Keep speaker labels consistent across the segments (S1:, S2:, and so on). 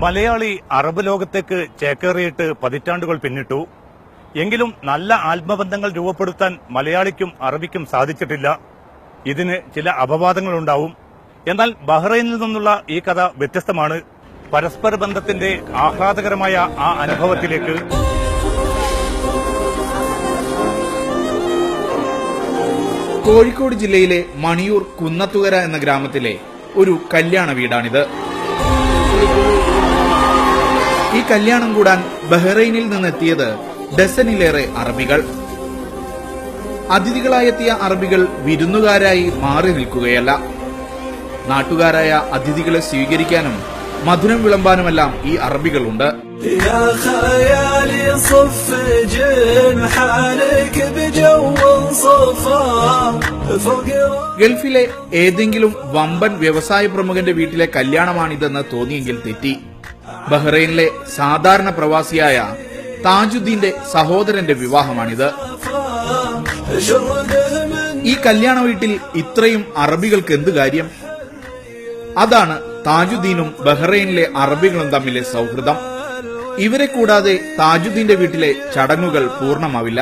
S1: Malayali Arab ലോകത്തേക്ക് ചേക്കേറിയിട്ട് പതിറ്റാണ്ടുകൾ പിന്നിട്ടു. എങ്കിലും നല്ല ആത്മബന്ധങ്ങൾ രൂപപ്പെടുത്താൻ മലയാളിക്കും അറബിക്കും സാധിച്ചിട്ടില്ല. ഇതിന് ചില അപവാദങ്ങളുണ്ടാവും. എന്നാൽ ബഹ്റൈനിൽ നിന്നുള്ള ഈ കഥ വ്യത്യസ്തമാണ്. പരസ്പര ബന്ധത്തിന്റെ ആഹ്ലാദകരമായ ആ അനുഭവത്തിലേക്ക്.
S2: കോഴിക്കോട് ജില്ലയിലെ മണിയൂർ കുന്നത്തുകര എന്ന ഗ്രാമത്തിലെ ഒരു കല്യാണ വീടാണിത്. ഈ കല്യാണം കൂടാൻ ബഹ്റൈനിൽ നിന്നെത്തിയത് ഡസനിലേറെ അറബികൾ. അതിഥികളായെത്തിയ അറബികൾ വിരുന്നുകാരായി മാറി നിൽക്കുകയല്ല. നാട്ടുകാരായ അതിഥികളെ സ്വീകരിക്കാനും മധുരം വിളമ്പാനുമെല്ലാം ഈ അറബികളുണ്ട്. ഗൾഫിലെ ഏതെങ്കിലും വമ്പൻ വ്യവസായ പ്രമുഖന്റെ വീട്ടിലെ കല്യാണമാണിതെന്ന് തോന്നിയെങ്കിൽ തെറ്റി. ബഹ്റൈനിലെ സാധാരണ പ്രവാസിയായ താജുദ്ദീന്റെ സഹോദരന്റെ വിവാഹമാണിത്. ഈ കല്യാണ വീട്ടിൽ ഇത്രയും അറബികൾക്ക് എന്ത് കാര്യം? അതാണ് താജുദ്ദീനും ബഹ്റൈനിലെ അറബികളും തമ്മിലെ സൗഹൃദം. ഇവരെ കൂടാതെ താജുദ്ദീന്റെ വീട്ടിലെ ചടങ്ങുകൾ പൂർണ്ണമാവില്ല.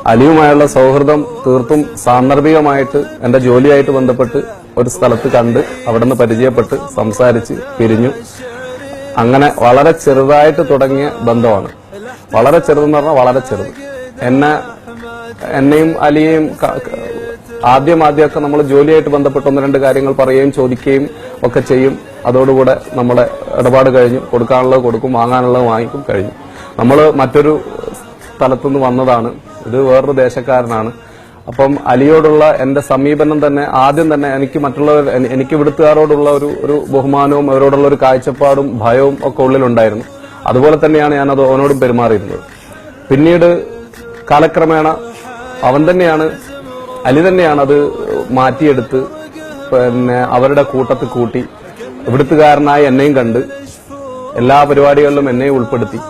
S3: അലിയുമായുള്ള സൗഹൃദം തീർത്തും സാന്ദർഭികമായിട്ട് എന്റെ ജോലിയായിട്ട് ബന്ധപ്പെട്ട് ഒരു സ്ഥലത്ത് കണ്ട് അവിടുന്ന് പരിചയപ്പെട്ട് സംസാരിച്ച് പിരിഞ്ഞു. അങ്ങനെ വളരെ ചെറുതായിട്ട് തുടങ്ങിയ ബന്ധമാണ്. വളരെ ചെറുതെന്ന് പറഞ്ഞാൽ വളരെ ചെറുത്. എന്നെയും അലിയെയും ആദ്യമൊക്കെ നമ്മൾ ജോലിയായിട്ട് ബന്ധപ്പെട്ട് ഒന്ന് രണ്ട് കാര്യങ്ങൾ പറയുകയും ചോദിക്കുകയും ഒക്കെ ചെയ്യും. അതോടുകൂടെ നമ്മുടെ ഇടപാട് കഴിഞ്ഞു. കൊടുക്കാനുള്ളത് കൊടുക്കും, വാങ്ങാനുള്ളത് വാങ്ങിക്കും, കഴിഞ്ഞു. നമ്മൾ മറ്റൊരു സ്ഥലത്തുനിന്ന് വന്നതാണ്. ഇത് വേറൊരു ദേശക്കാരനാണ്. അപ്പം അലിയോടുള്ള എന്റെ സമീപനം തന്നെ ആദ്യം തന്നെ എനിക്ക് ഇവിടുത്തുകാരോടുള്ള ഒരു ബഹുമാനവും അവരോടുള്ള ഒരു കാഴ്ചപ്പാടും ഭയവും ഒക്കെ ഉള്ളിലുണ്ടായിരുന്നു. അതുപോലെ തന്നെയാണ് ഞാനത് അവനോടും പെരുമാറിയിരുന്നത്. പിന്നീട് കാലക്രമേണ അലി തന്നെയാണ് അത് മാറ്റിയെടുത്ത് അവരുടെ കൂട്ടത്തിൽ കൂട്ടി ഇവിടുത്തുകാരനായി എന്നെയും കണ്ട് എല്ലാ പരിപാടികളിലും എന്നെയും ഉൾപ്പെടുത്തി.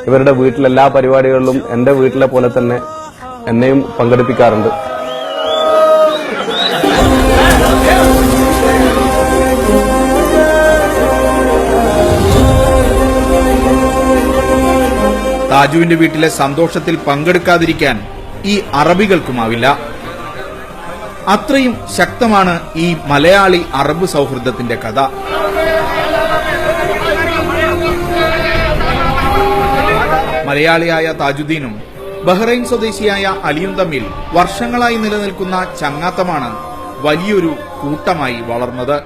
S3: ഇവരുടെ വീട്ടിലെല്ലാ പരിപാടികളിലും എന്റെ വീട്ടിലെ പോലെ തന്നെ എന്നെയും പങ്കെടുപ്പിക്കാറുണ്ട്.
S2: താജുവിന്റെ വീട്ടിലെ സന്തോഷത്തിൽ പങ്കെടുക്കാതിരിക്കാൻ ഈ അറബികൾക്കുമാവില്ല. അത്രയും ശക്തമാണ് ഈ മലയാളി അറബ് സൗഹൃദത്തിന്റെ കഥ. മലയാളിയായ താജുദ്ദീനും ബഹ്റൈൻ സ്വദേശിയായ അലിയും തമ്മിൽ വർഷങ്ങളായി നിലനിൽക്കുന്ന ചങ്ങാത്തമാണ് വലിയൊരു കൂട്ടമായി വളർന്നത്.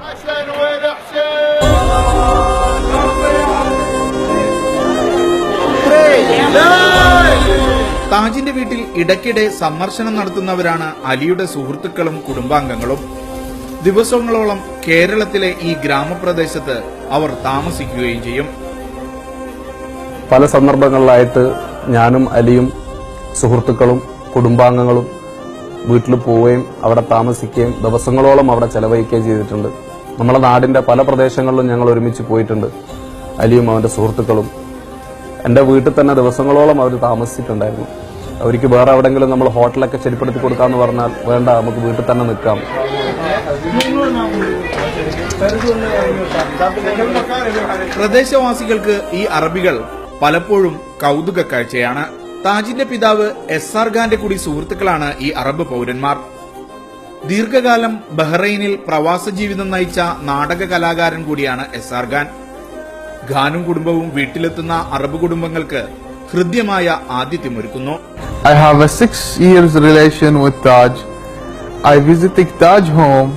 S2: താജിന്റെ വീട്ടിൽ ഇടയ്ക്കിടെ സന്ദർശനം നടത്തുന്നവരാണ് അലിയുടെ സുഹൃത്തുക്കളും കുടുംബാംഗങ്ങളും. ദിവസങ്ങളോളം കേരളത്തിലെ ഈ ഗ്രാമപ്രദേശത്ത് അവർ താമസിക്കുകയും ചെയ്യും.
S3: പല സന്ദർഭങ്ങളിലായിട്ട് ഞാനും അലിയും സുഹൃത്തുക്കളും കുടുംബാംഗങ്ങളും വീട്ടിൽ പോവുകയും അവിടെ താമസിക്കുകയും ദിവസങ്ങളോളം അവിടെ ചെലവഴിക്കുകയും ചെയ്തിട്ടുണ്ട്. നമ്മുടെ നാടിന്റെ പല പ്രദേശങ്ങളിലും ഞങ്ങൾ ഒരുമിച്ച് പോയിട്ടുണ്ട്. അലിയും അവന്റെ സുഹൃത്തുക്കളും എന്റെ വീട്ടിൽ തന്നെ ദിവസങ്ങളോളം അവർ താമസിച്ചിട്ടുണ്ടായിരുന്നു. അവർക്ക് വേറെ എവിടെങ്കിലും നമ്മൾ ഹോട്ടലൊക്കെ ശരിപ്പെടുത്തി കൊടുക്കാന്ന് പറഞ്ഞാൽ വേണ്ട, നമുക്ക് വീട്ടിൽ തന്നെ നിൽക്കാം.
S2: പ്രദേശവാസികൾക്ക് ഈ അറബികൾ പലപ്പോഴും കൗതുക കാഴ്ചയാണ്. താജിന്റെ പിതാവ് SR ഖാന്റെ കൂടി സുഹൃത്തുക്കളാണ് ഈ അറബ് പൌരന്മാർ. ദീർഘകാലം ബഹ്റൈനിൽ പ്രവാസ ജീവിതം നയിച്ച നാടക കലാകാരൻ കൂടിയാണ് SR ഖാൻ. ഖാനും കുടുംബവും വീട്ടിലെത്തുന്ന അറബ് കുടുംബങ്ങൾക്ക് ഹൃദ്യമായ ആതിഥ്യമൊരുക്കുന്നു.
S4: I have a 6 years relation with Taj. I visited Taj home.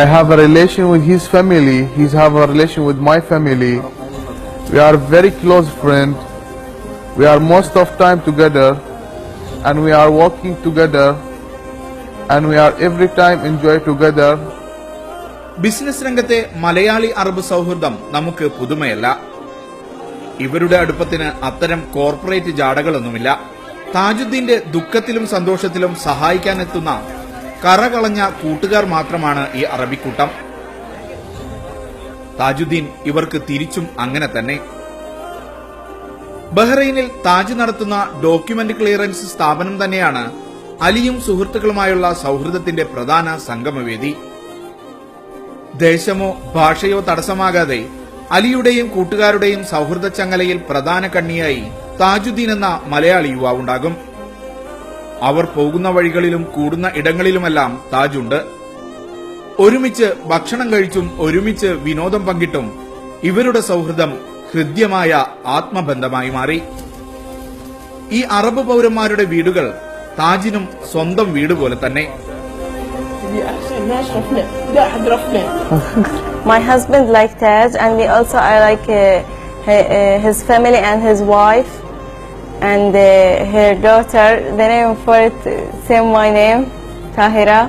S4: I have a relation with his family. He have a relation with my family. We are very close friends. We are most of time together, and we are working together, and we are every time enjoy together.
S2: Business രംഗത്തെ Malayali Arab സൗഹൃദം നമുക്ക് പുതുമയല്ല. ഇവരുടെ അടുപ്പത്തിന് അത്തരം corporate ജാടകളൊന്നുമില്ല. താജുദ്ദീന്റെ ദുഃഖത്തിലും സന്തോഷത്തിലും സഹായിക്കാനെത്തുന്ന കറകളഞ്ഞ കൂട്ടുകാർ മാത്രമാണ് ഈ അറബിക്കൂട്ടം. താജുദ്ദീൻ ഇവർക്ക് തിരിച്ചും അങ്ങനെ തന്നെ. ബഹ്റൈനിൽ താജ് നടത്തുന്ന ഡോക്യുമെന്റ് ക്ലിയറൻസ് സ്ഥാപനം തന്നെയാണ് അലിയും സുഹൃത്തുക്കളുമായുള്ള സൗഹൃദത്തിന്റെ പ്രധാന സംഗമവേദി. ദേശമോ ഭാഷയോ തടസ്സമാകാതെ അലിയുടെയും കൂട്ടുകാരുടെയും സൗഹൃദ ചങ്ങലയിൽ പ്രധാന കണ്ണിയായി താജുദ്ദീൻ എന്ന മലയാളി യുവാവുണ്ടാകും. അവർ പോകുന്ന വഴികളിലും കൂടുന്ന ഇടങ്ങളിലുമെല്ലാം താജുണ്ട്. ഒരുമിച്ച് ഭക്ഷണം കഴിച്ചും ഒരുമിച്ച് വിനോദം പങ്കിട്ടും ഇവരുടെ സൗഹൃദം ഹൃദ്യമായ ആത്മബന്ധമായി മാറി. ഈ അറബ് പൗരന്മാരുടെ വീടുകൾ താജിനും സ്വന്തം വീട് പോലെ തന്നെ.
S5: My husband like Taj, and me also I like his family and his wife and her daughter. The name for it same my name, Tahira.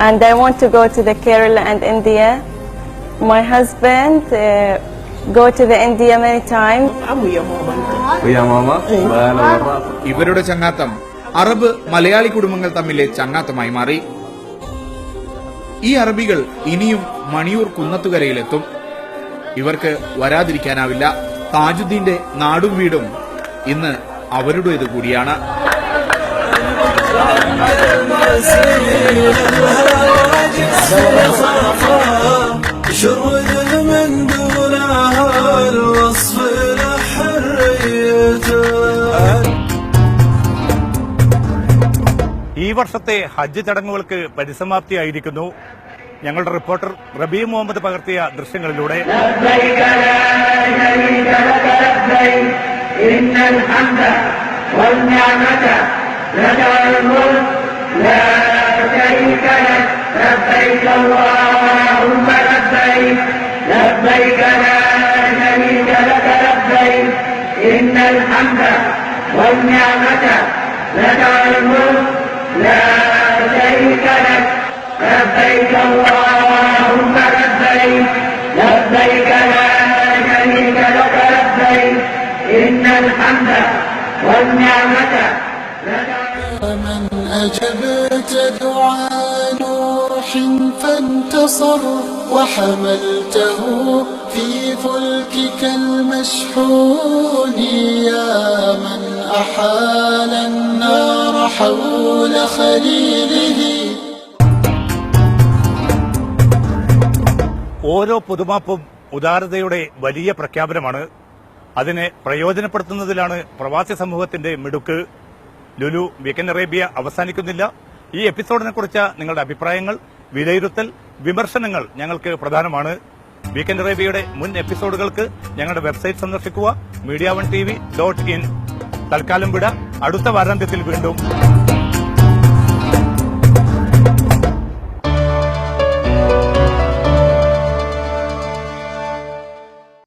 S5: And I want to go to the Kerala and India. My husband go to the India many times.
S2: ഇവരുടെ ചങ്ങാത്തം Arab Malayali കുടുംബങ്ങൾ തമ്മിലെ ചങ്ങാത്തമായി മാറി. ഈ അറബികൾ ഇനിയും മണിയൂർ കുന്നത്തുകരയിലെത്തും. ഇവർക്ക് വരാതിരിക്കാനാവില്ല. താജുദ്ദീന്റെ നാടും വീടും ഇന്ന് അവരുടേത് കൂടിയാണ്.
S1: ഈ വർഷത്തെ ഹജ്ജ് ചടങ്ങുകൾക്ക് പരിസമാപ്തിയായിരിക്കുന്നു. ഞങ്ങളുടെ റിപ്പോർട്ടർ റബീ മുഹമ്മദ് പകർത്തിയ ദൃശ്യങ്ങളിലൂടെ
S6: لبيك اللهم لبيك لبيك لا شريك لك لبيك إن الحمد والنعمة لك.
S7: من أجبت دعاء نوح فانتصر وحملته في فلكك المشحون يا من أحال النار حول خليله.
S1: ഓരോ പുതുമാപ്പും ഉദാരതയുടെ വലിയ പ്രഖ്യാപനമാണ്. അതിനെ പ്രയോജനപ്പെടുത്തുന്നതിലാണ് പ്രവാസി സമൂഹത്തിന്റെ മിടുക്ക്. ലുലു വീക്കെൻഡ് അറേബ്യ അവസാനിക്കുന്നില്ല. ഈ എപ്പിസോഡിനെ കുറിച്ച് നിങ്ങളുടെ അഭിപ്രായങ്ങൾ, വിലയിരുത്തൽ, വിമർശനങ്ങൾ ഞങ്ങൾക്ക് പ്രധാനമാണ്. വീക്കെൻഡ് അറേബ്യയുടെ മുൻ എപ്പിസോഡുകൾക്ക് ഞങ്ങളുടെ വെബ്സൈറ്റ് സന്ദർശിക്കുക, media1tv.in. തൽക്കാലം വിട. അടുത്ത വാരാന്ത്യത്തിൽ വീണ്ടും